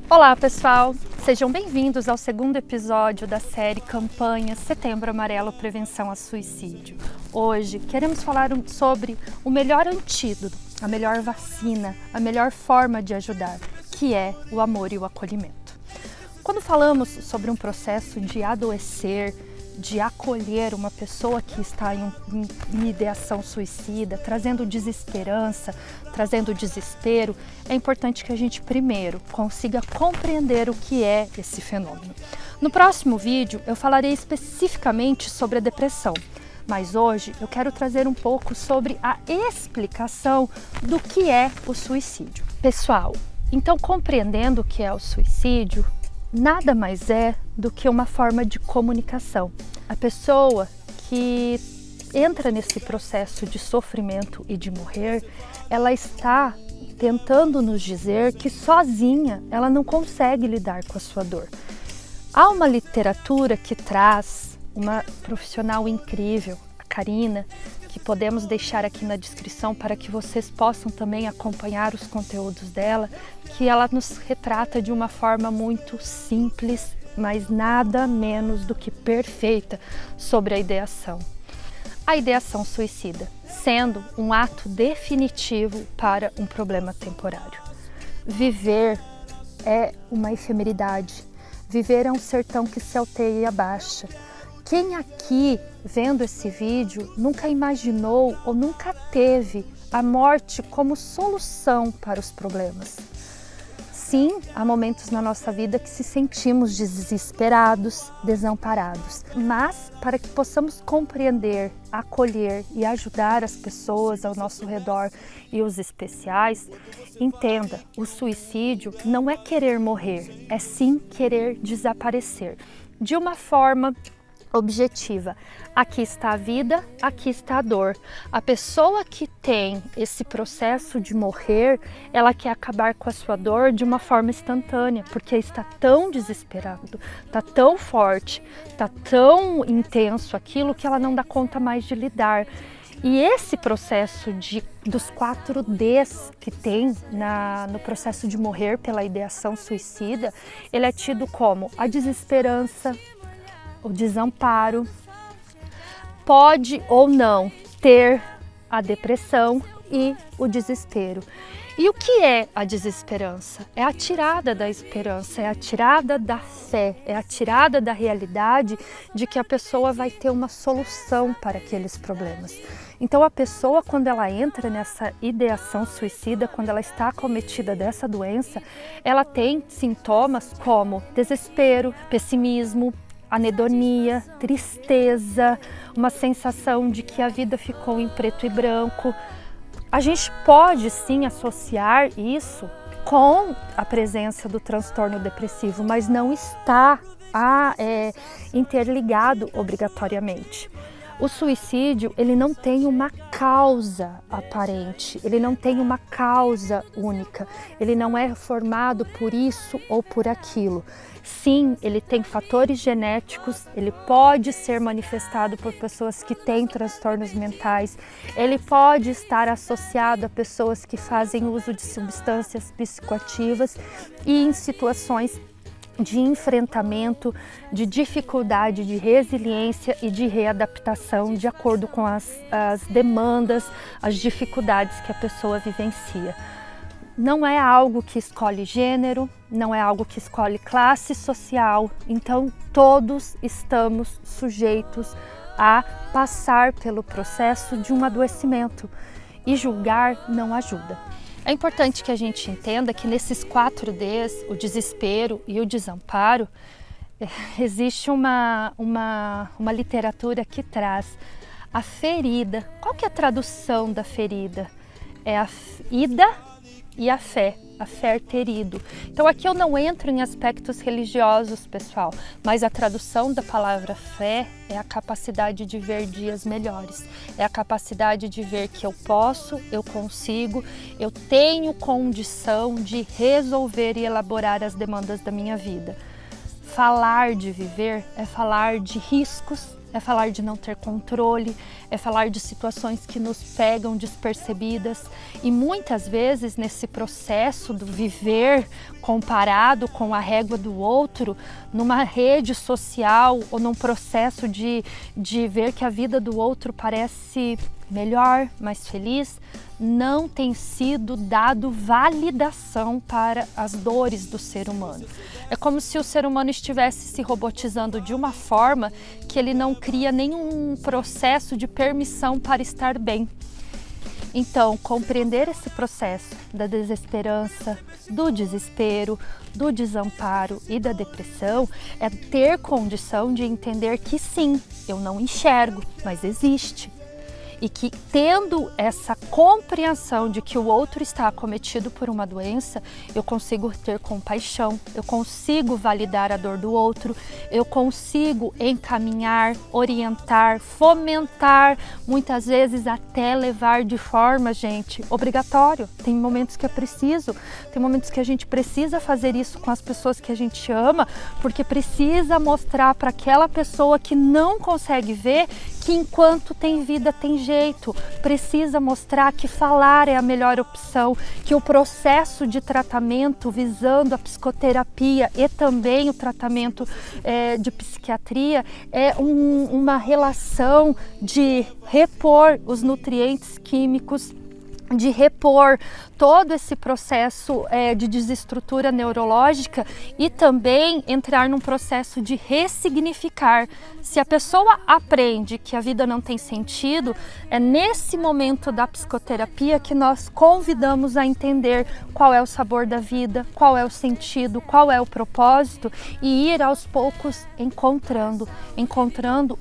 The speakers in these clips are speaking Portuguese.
Olá pessoal, sejam bem-vindos ao segundo episódio da série Campanha Setembro Amarelo Prevenção a Suicídio. Hoje queremos falar sobre o melhor antídoto, a melhor vacina, a melhor forma de ajudar, que é o amor e o acolhimento. Quando falamos sobre um processo de adoecer, de acolher uma pessoa que está em ideação suicida, trazendo desesperança, trazendo desespero, é importante que a gente primeiro consiga compreender o que é esse fenômeno. No próximo vídeo eu falarei especificamente sobre a depressão, mas hoje eu quero trazer um pouco sobre a explicação do que é o suicídio. Pessoal, então compreendendo o que é o suicídio, nada mais é do que uma forma de comunicação. A pessoa que entra nesse processo de sofrimento e de morrer, ela está tentando nos dizer que sozinha ela não consegue lidar com a sua dor. Há uma literatura que traz uma profissional incrível, a Karina, que podemos deixar aqui na descrição para que vocês possam também acompanhar os conteúdos dela, que ela nos retrata de uma forma muito simples, mas nada menos do que perfeita sobre a ideação. A ideação suicida, sendo um ato definitivo para um problema temporário. Viver é uma efemeridade, viver é um sertão que se alteia e abaixa. Quem aqui, vendo esse vídeo, nunca imaginou ou nunca teve a morte como solução para os problemas? Sim, há momentos na nossa vida que se sentimos desesperados, desamparados, mas para que possamos compreender, acolher e ajudar as pessoas ao nosso redor e os especiais, entenda, o suicídio não é querer morrer, é sim querer desaparecer, de uma forma objetiva. Aqui está a vida, aqui está a dor. A pessoa que tem esse processo de morrer, ela quer acabar com a sua dor de uma forma instantânea, porque está tão desesperado, está tão forte, está tão intenso aquilo que ela não dá conta mais de lidar. E esse processo dos 4 Ds que tem no processo de morrer pela ideação suicida, ele é tido como a desesperança, o desamparo, pode ou não ter a depressão e o desespero. E o que é a desesperança? É a tirada da esperança, é a tirada da fé, é a tirada da realidade de que a pessoa vai ter uma solução para aqueles problemas. Então a pessoa, quando ela entra nessa ideação suicida, quando ela está acometida dessa doença, ela tem sintomas como desespero, pessimismo, anedonia, tristeza, uma sensação de que a vida ficou em preto e branco. A gente pode sim associar isso com a presença do transtorno depressivo, mas não está interligado obrigatoriamente. O suicídio, ele não tem uma causa aparente, ele não tem uma causa única, ele não é formado por isso ou por aquilo. Sim, ele tem fatores genéticos, ele pode ser manifestado por pessoas que têm transtornos mentais, ele pode estar associado a pessoas que fazem uso de substâncias psicoativas e em situações de enfrentamento, de dificuldade, de resiliência e de readaptação de acordo com as demandas, as dificuldades que a pessoa vivencia. Não é algo que escolhe gênero, não é algo que escolhe classe social, então todos estamos sujeitos a passar pelo processo de um adoecimento e julgar não ajuda. É importante que a gente entenda que nesses 4 Ds, o desespero e o desamparo, existe uma literatura que traz a ferida. Qual que é a tradução da ferida? É a ida e a fé ter ido. Então aqui eu não entro em aspectos religiosos, pessoal, mas a tradução da palavra fé é a capacidade de ver dias melhores, é a capacidade de ver que eu posso, eu consigo, eu tenho condição de resolver e elaborar as demandas da minha vida. Falar de viver é falar de riscos, é falar de não ter controle, é falar de situações que nos pegam despercebidas. E muitas vezes nesse processo do viver comparado com a régua do outro, numa rede social ou num processo de ver que a vida do outro parece melhor, mais feliz, não tem sido dado validação para as dores do ser humano. É como se o ser humano estivesse se robotizando de uma forma que ele não cria nenhum processo de permissão para estar bem. Então, compreender esse processo da desesperança, do desespero, do desamparo e da depressão é ter condição de entender que sim, eu não enxergo, mas existe. E que tendo essa compreensão de que o outro está acometido por uma doença, eu consigo ter compaixão, eu consigo validar a dor do outro, eu consigo encaminhar, orientar, fomentar, muitas vezes até levar de forma, gente, obrigatório. Tem momentos que é preciso, tem momentos que a gente precisa fazer isso com as pessoas que a gente ama, porque precisa mostrar para aquela pessoa que não consegue ver que enquanto tem vida tem jeito, precisa mostrar que falar é a melhor opção, que o processo de tratamento visando a psicoterapia e também o tratamento de psiquiatria é uma relação de repor os nutrientes químicos, de repor todo esse processo de desestrutura neurológica e também entrar num processo de ressignificar. Se a pessoa aprende que a vida não tem sentido, é nesse momento da psicoterapia que nós convidamos a entender qual é o sabor da vida, qual é o sentido, qual é o propósito e ir aos poucos encontrando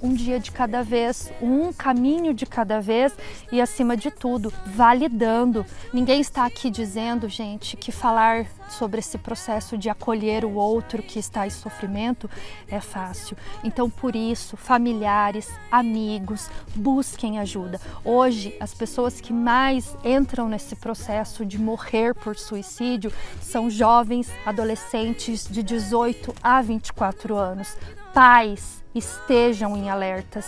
um dia de cada vez, um caminho de cada vez e, acima de tudo, validando. Ninguém está aqui dizendo, gente, que falar sobre esse processo de acolher o outro que está em sofrimento é fácil. Então, por isso, familiares, amigos, busquem ajuda. Hoje, as pessoas que mais entram nesse processo de morrer por suicídio são jovens, adolescentes de 18 a 24 anos. Pais, estejam em alertas,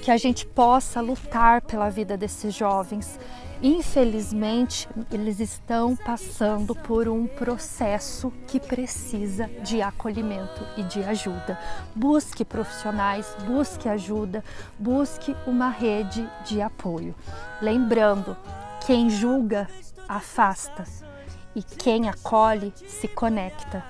que a gente possa lutar pela vida desses jovens. Infelizmente, eles estão passando por um processo que precisa de acolhimento e de ajuda. Busque profissionais, busque ajuda, busque uma rede de apoio. Lembrando, quem julga, afasta, e quem acolhe, se conecta.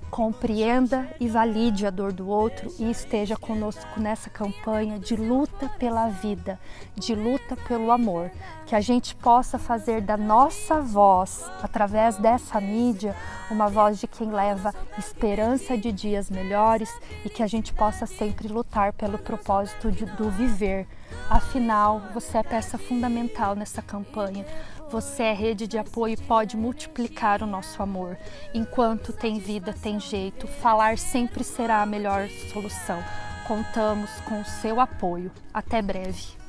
Compreenda e valide a dor do outro e esteja conosco nessa campanha de luta pela vida, de luta pelo amor. Que a gente possa fazer da nossa voz, através dessa mídia, uma voz de quem leva esperança de dias melhores e que a gente possa sempre lutar pelo propósito do viver. Afinal, você é peça fundamental nessa campanha. Você é rede de apoio e pode multiplicar o nosso amor. Enquanto tem vida, tem jeito. Falar sempre será a melhor solução. Contamos com o seu apoio. Até breve.